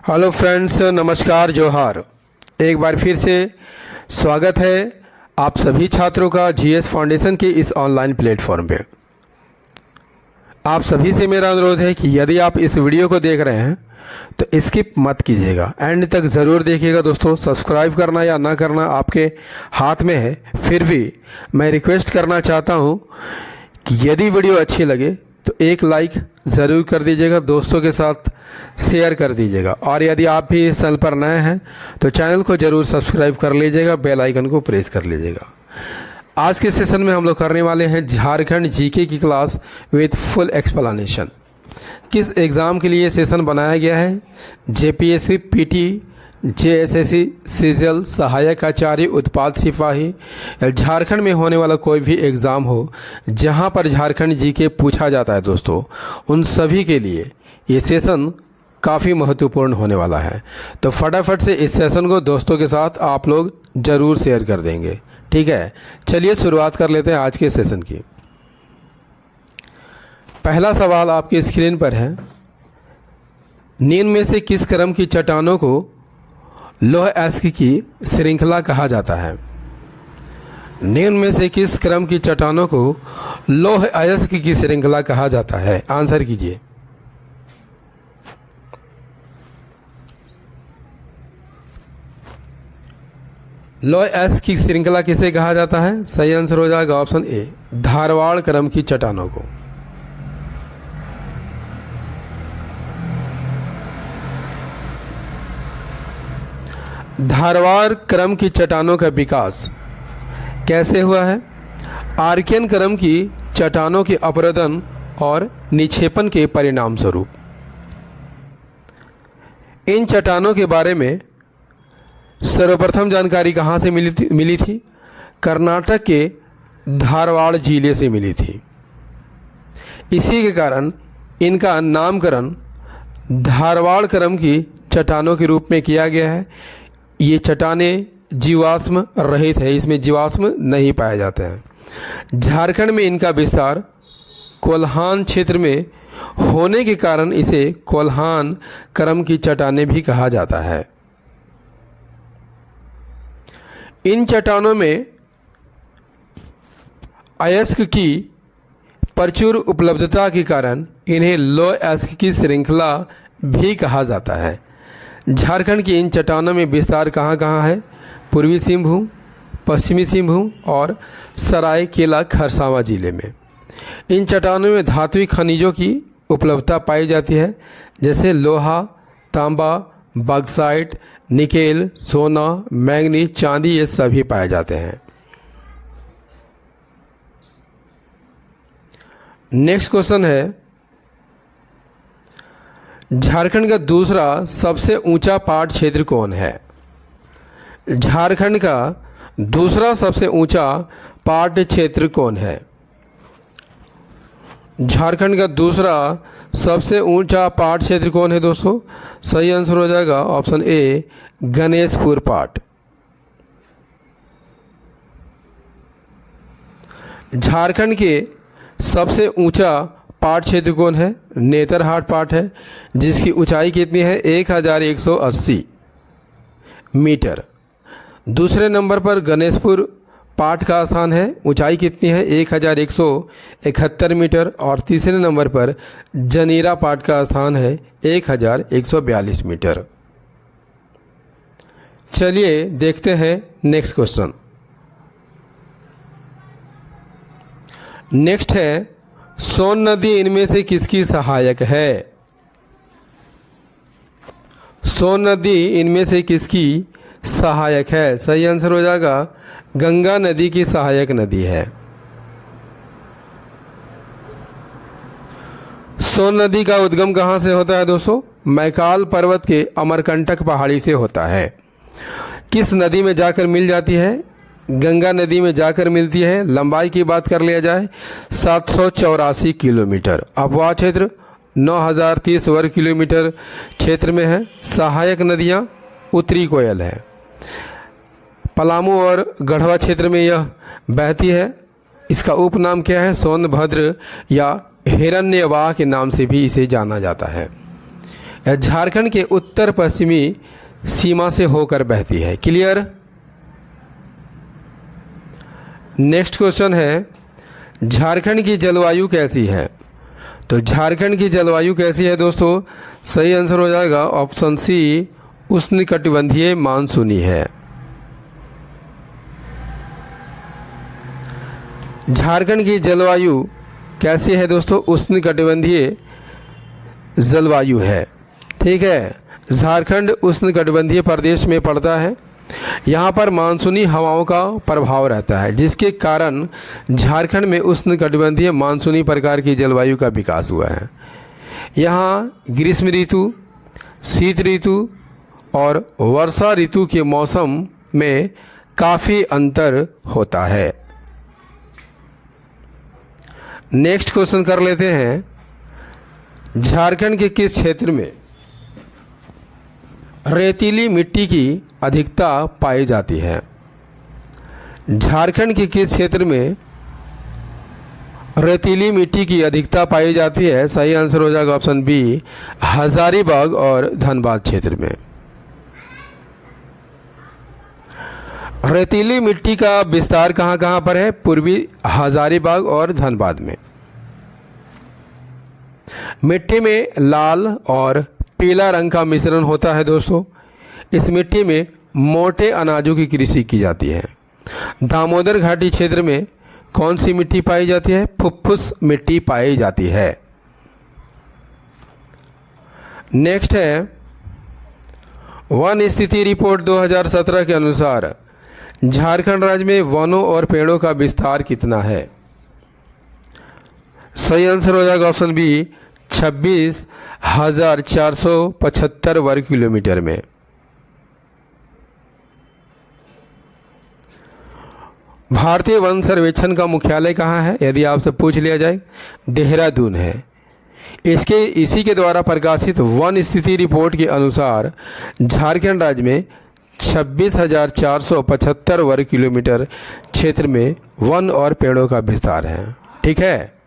Hello friends, नमस्कार, जोहार। एक बार फिर से स्वागत है आप सभी छात्रों का जीएस फाउंडेशन के इस ऑनलाइन प्लेटफॉर्म पे। आप सभी से मेरा अनुरोध है कि यदि आप इस वीडियो को देख रहे हैं तो स्किप मत कीजिएगा, एंड तक ज़रूर देखिएगा। दोस्तों, सब्सक्राइब करना या ना करना आपके हाथ में है, फिर भी मैं रिक्वेस्ट करना चाहता हूँ कि यदि वीडियो अच्छी लगे तो एक लाइक ज़रूर कर दीजिएगा, दोस्तों के साथ शेयर कर दीजिएगा, और यदि आप भी इस चैनल पर नए हैं तो चैनल को ज़रूर सब्सक्राइब कर लीजिएगा, बेल आइकन को प्रेस कर लीजिएगा। आज के सेशन में हम लोग करने वाले हैं झारखंड जीके की क्लास विद फुल एक्सप्लेनेशन। किस एग्ज़ाम के लिए सेशन बनाया गया है? जेपीएससी, पीटी, जेएसएससी, सीजीएल, सहायक आचार्य, उत्पाद सिपाही, झारखंड में होने वाला कोई भी एग्ज़ाम हो जहां पर झारखंड जीके पूछा जाता है दोस्तों, उन सभी के लिए ये सेशन काफ़ी महत्वपूर्ण होने वाला है। तो फटाफट से इस सेशन को दोस्तों के साथ आप लोग ज़रूर शेयर कर देंगे, ठीक है। चलिए शुरुआत कर लेते हैं आज के सेशन की। पहला सवाल आपकी स्क्रीन पर है, निम्न में से किस क्रम की चट्टानों को लौह अयस्क की श्रृंखला कहा जाता है? निम्न में से किस क्रम की चट्टानों को लौह अयस्क की श्रृंखला कहा जाता है? आंसर कीजिए। लौह अयस्क की श्रृंखला किसे कहा जाता है? सही आंसर हो जाएगा ऑप्शन ए, धारवाड़ क्रम की चट्टानों को। धारवाड़ क्रम की चट्टानों का विकास कैसे हुआ है? आर्कियन क्रम की चट्टानों के अपरदन और निक्षेपण के परिणाम स्वरूप। इन चट्टानों के बारे में सर्वप्रथम जानकारी कहाँ से मिली थी? कर्नाटक के धारवाड़ जिले से मिली थी। इसी के कारण इनका नामकरण धारवाड़ क्रम की चट्टानों के रूप में किया गया है। ये चट्टानें जीवाश्म रहित है, इसमें जीवाश्म नहीं पाए जाते हैं। झारखंड में इनका विस्तार कोल्हान क्षेत्र में होने के कारण इसे कोल्हान क्रम की चट्टानें भी कहा जाता है। इन चट्टानों में अयस्क की प्रचुर उपलब्धता के कारण इन्हें लौह अयस्क की श्रृंखला भी कहा जाता है। झारखंड की इन चट्टानों में विस्तार कहाँ कहाँ है? पूर्वी सिंहभूम, पश्चिमी सिंहभूम और सरायकेला खरसावां जिले में। इन चट्टानों में धात्विक खनिजों की उपलब्धता पाई जाती है, जैसे लोहा, तांबा, बॉक्साइट, निकेल, सोना, मैंगनीज, चांदी, ये सभी पाए जाते हैं। नेक्स्ट क्वेश्चन है, झारखंड का दूसरा सबसे ऊंचा पहाड़ क्षेत्र कौन है? झारखंड का दूसरा सबसे ऊंचा पहाड़ क्षेत्र कौन है? झारखंड का दूसरा सबसे ऊंचा पहाड़ क्षेत्र कौन है दोस्तों? सही आंसर हो जाएगा ऑप्शन ए, गणेशपुर पहाड़। झारखंड के सबसे ऊंचा पहाड़ क्षेत्र कौन है? नेतरहाट पहाड़ है, जिसकी ऊंचाई कितनी है? 1180 मीटर। दूसरे नंबर पर गणेशपुर पहाड़ का स्थान है, ऊंचाई कितनी है? 1171 मीटर। और तीसरे नंबर पर जनीरा पहाड़ का स्थान है 1142 मीटर। चलिए देखते हैं नेक्स्ट क्वेश्चन। नेक्स्ट है, सोन नदी इनमें से किसकी सहायक है? सोन नदी इनमें से किसकी सहायक है? सही आंसर हो जाएगा गंगा नदी की सहायक नदी है। सोन नदी का उद्गम कहाँ से होता है दोस्तों? मैकाल पर्वत के अमरकंटक पहाड़ी से होता है। किस नदी में जाकर मिल जाती है? गंगा नदी में जाकर मिलती है। लंबाई की बात कर लिया जाए 784 किलोमीटर। अपवाह क्षेत्र 9030 वर्ग किलोमीटर क्षेत्र में है। सहायक नदियाँ उत्तरी कोयल है, पलामू और गढ़वा क्षेत्र में यह बहती है। इसका उपनाम क्या है? सोनभद्र या हिरण्यवाह के नाम से भी इसे जाना जाता है। यह झारखंड के उत्तर पश्चिमी सीमा से होकर बहती है। क्लियर। नेक्स्ट क्वेश्चन है, झारखंड की जलवायु कैसी है? तो झारखंड की जलवायु कैसी है दोस्तों? सही आंसर हो जाएगा ऑप्शन सी, उष्णकटिबंधीय मानसूनी है। झारखंड की जलवायु कैसी है दोस्तों? उष्णकटिबंधीय जलवायु है। ठीक है, झारखंड उष्णकटिबंधीय प्रदेश में पड़ता है। यहाँ पर मानसूनी हवाओं का प्रभाव रहता है, जिसके कारण झारखंड में उष्णकटिबंधीय मानसूनी प्रकार की जलवायु का विकास हुआ है। यहाँ ग्रीष्म ऋतु, शीत ऋतु और वर्षा ऋतु के मौसम में काफ़ी अंतर होता है। नेक्स्ट क्वेश्चन कर लेते हैं, झारखंड के किस क्षेत्र में रेतीली मिट्टी की अधिकता पाई जाती है? झारखंड के किस क्षेत्र में रेतीली मिट्टी की अधिकता पाई जाती है? सही आंसर हो जाएगा ऑप्शन बी, हजारीबाग और धनबाद क्षेत्र में। रेतीली मिट्टी का विस्तार कहाँ कहाँ पर है? पूर्वी हजारीबाग और धनबाद में। मिट्टी में लाल और पीला रंग का मिश्रण होता है दोस्तों। इस मिट्टी में मोटे अनाजों की कृषि की जाती है। दामोदर घाटी क्षेत्र में कौन सी मिट्टी पाई जाती है? फुफ्फुस मिट्टी पाई जाती है। नेक्स्ट है, वन स्थिति रिपोर्ट 2017 के अनुसार झारखंड राज्य में वनों और पेड़ों का विस्तार कितना है? सही आंसर हो जाएगा ऑप्शन बी, 26,475 वर्ग किलोमीटर में। भारतीय वन सर्वेक्षण का मुख्यालय कहाँ है? यदि आपसे पूछ लिया जाए, देहरादून है। इसी के द्वारा प्रकाशित वन स्थिति रिपोर्ट के अनुसार झारखंड राज्य में 26,475 वर्ग किलोमीटर क्षेत्र में वन और पेड़ों का विस्तार है। ठीक है,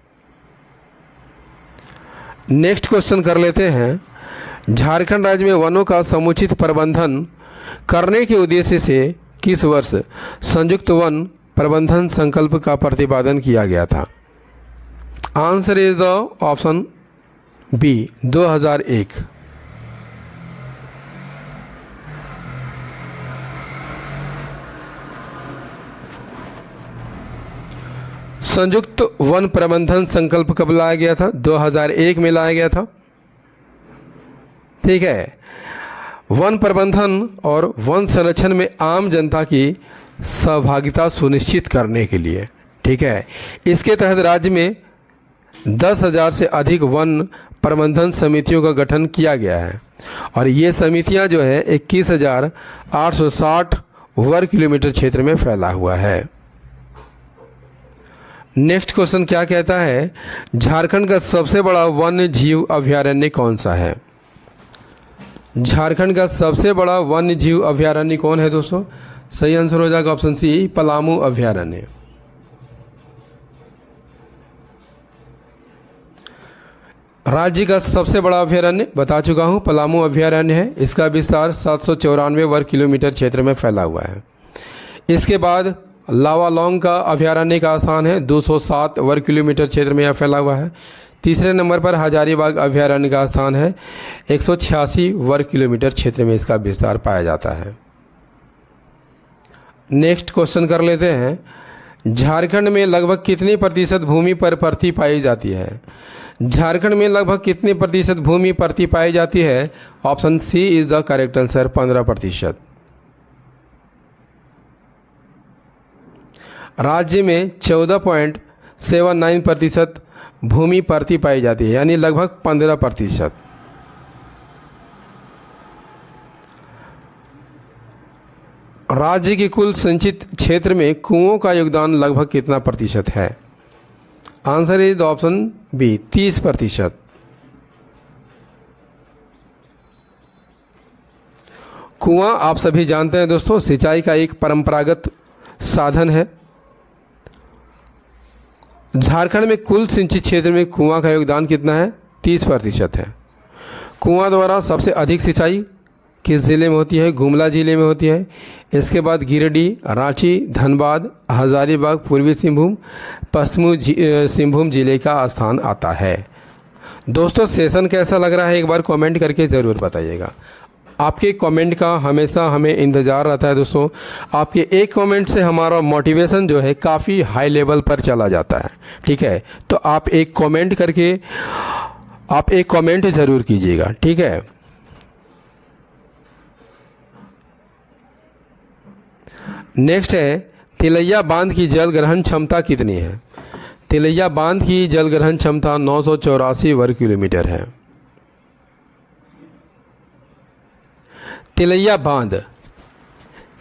नेक्स्ट क्वेश्चन कर लेते हैं, झारखंड राज्य में वनों का समुचित प्रबंधन करने के उद्देश्य से किस वर्ष संयुक्त वन प्रबंधन संकल्प का प्रतिपादन किया गया था? Answer is the option B, 2001। संयुक्त वन प्रबंधन संकल्प कब लाया गया था? 2001 में लाया गया था। ठीक है, वन प्रबंधन और वन संरक्षण में आम जनता की सहभागिता सुनिश्चित करने के लिए। ठीक है, इसके तहत राज्य में 10,000 से अधिक वन प्रबंधन समितियों का गठन किया गया है और ये समितियां जो है 21,860 वर्ग किलोमीटर क्षेत्र में फैला हुआ है। नेक्स्ट क्वेश्चन क्या कहता है, झारखंड का सबसे बड़ा वन्य जीव अभयारण्य कौन सा है? झारखंड का सबसे बड़ा वन्य जीव अभयारण्य कौन है दोस्तों? सही आंसर हो जाएगा ऑप्शन सी, पलामू अभयारण्य। राज्य का सबसे बड़ा अभयारण्य बता चुका हूँ, पलामू अभयारण्य है। इसका विस्तार 794 वर्ग किलोमीटर क्षेत्र में फैला हुआ है। इसके बाद लावालौंग का अभयारण्य का स्थान है, 207 वर्ग किलोमीटर क्षेत्र में यह फैला हुआ है। तीसरे नंबर पर हजारीबाग अभयारण्य का स्थान है, 186 वर्ग किलोमीटर क्षेत्र में इसका विस्तार पाया जाता है। नेक्स्ट क्वेश्चन कर लेते हैं, झारखंड में लगभग कितनी प्रतिशत भूमि पर परती पाई जाती है? झारखंड में लगभग कितनी प्रतिशत भूमि परती पाई जाती है? Option C is the correct answer, 15%। राज्य में 14.79% भूमि परती पाई जाती है, यानी लगभग 15%। राज्य के कुल संचित क्षेत्र में कुओं का योगदान लगभग कितना प्रतिशत है? Answer is option B, 30%। कुआं आप सभी जानते हैं दोस्तों, सिंचाई का एक परंपरागत साधन है। झारखंड में कुल सिंचित क्षेत्र में कुआं का योगदान कितना है? 30% है। कुआं द्वारा सबसे अधिक सिंचाई किस ज़िले में होती है? गुमला ज़िले में होती है। इसके बाद गिरिडीह, रांची, धनबाद, हजारीबाग, पूर्वी सिंहभूम, पश्चिमी सिंहभूम ज़िले का स्थान आता है। दोस्तों सेशन कैसा लग रहा है एक बार कमेंट करके ज़रूर बताइएगा। आपके कमेंट का हमेशा हमें इंतज़ार रहता है दोस्तों। आपके एक कमेंट से हमारा मोटिवेशन जो है काफ़ी हाई लेवल पर चला जाता है। ठीक है, तो आप एक कमेंट ज़रूर कीजिएगा। ठीक है, नेक्स्ट है तिलैया बांध की जल ग्रहण क्षमता कितनी है? तिलैया बांध की जल ग्रहण क्षमता 984 वर्ग किलोमीटर है। तिलैया बांध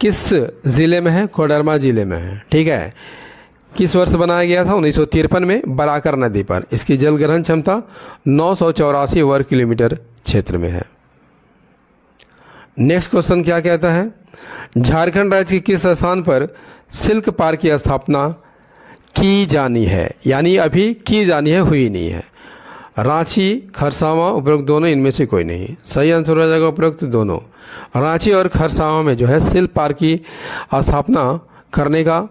किस ज़िले में है? कोडरमा ज़िले में है। ठीक है, किस वर्ष बनाया गया था? 1953 में बराकर नदी पर। इसकी जल ग्रहण क्षमता 984 वर्ग किलोमीटर क्षेत्र में है। नेक्स्ट क्वेश्चन क्या कहता है? झारखंड राज्य के किस स्थान पर सिल्क पार्क की स्थापना की जानी है? यानी अभी की जानी है, हुई नहीं है। रांची, खरसावां, उपरोक्त दोनों, इनमें से कोई नहीं। सही आंसर हो जाएगा उपरोक्त दोनों। रांची और खरसावां में जो है सिल्क पार्क की स्थापना करने का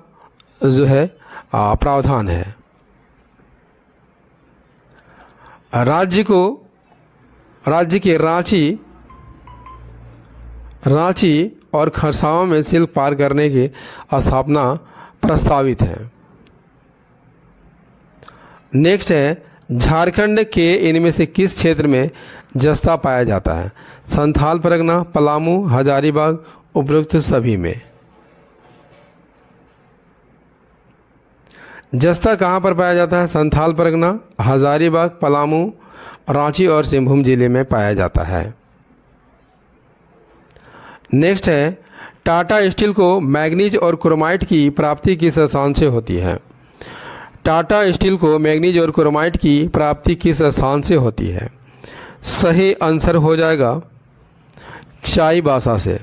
जो है प्रावधान है। राज्य के रांची और खरसावां में सिल्क पार्क करने की स्थापना प्रस्तावित है। नेक्स्ट है झारखंड के इनमें से किस क्षेत्र में जस्ता पाया जाता है? संथाल परगना, पलामू, हजारीबाग, उपरोक्त सभी में। जस्ता कहाँ पर पाया जाता है? संथाल परगना, हजारीबाग, पलामू, रांची और सिंहभूम जिले में पाया जाता है। नेक्स्ट है टाटा स्टील को मैग्नीज और क्रोमाइट की प्राप्ति किस स्थान से होती है? टाटा स्टील को मैग्नीज और क्रोमाइट की प्राप्ति किस स्थान से होती है? सही आंसर हो जाएगा चाईबासा से।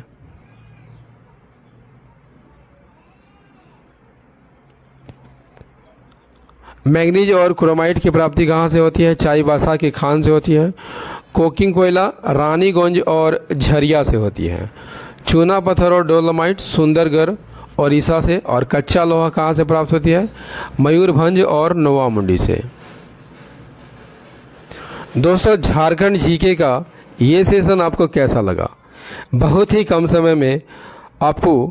मैग्नीज और क्रोमाइट की प्राप्ति कहाँ से होती है? चाईबासा के खान से होती है। कोकिंग कोयला रानीगंज और झरिया से होती है। चूना पत्थर और डोलोमाइट सुंदरगढ़ ओडिशा से। और कच्चा लोहा कहाँ से प्राप्त होती है? मयूरभंज और नोवामुंडी से। दोस्तों झारखंड जीके का ये सेशन आपको कैसा लगा? बहुत ही कम समय में आपको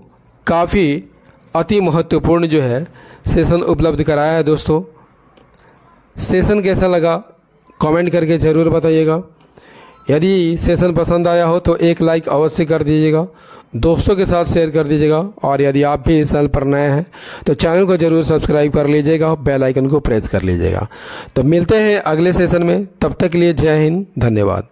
काफ़ी अति महत्वपूर्ण जो है सेशन उपलब्ध कराया है। दोस्तों सेशन कैसा लगा कमेंट करके ज़रूर बताइएगा। यदि सेशन पसंद आया हो तो एक लाइक अवश्य कर दीजिएगा, दोस्तों के साथ शेयर कर दीजिएगा। और यदि आप भी इस चैनल पर नए हैं तो चैनल को ज़रूर सब्सक्राइब कर लीजिएगा, बेल आइकन को प्रेस कर लीजिएगा। तो मिलते हैं अगले सेशन में, तब तक के लिए जय हिंद, धन्यवाद।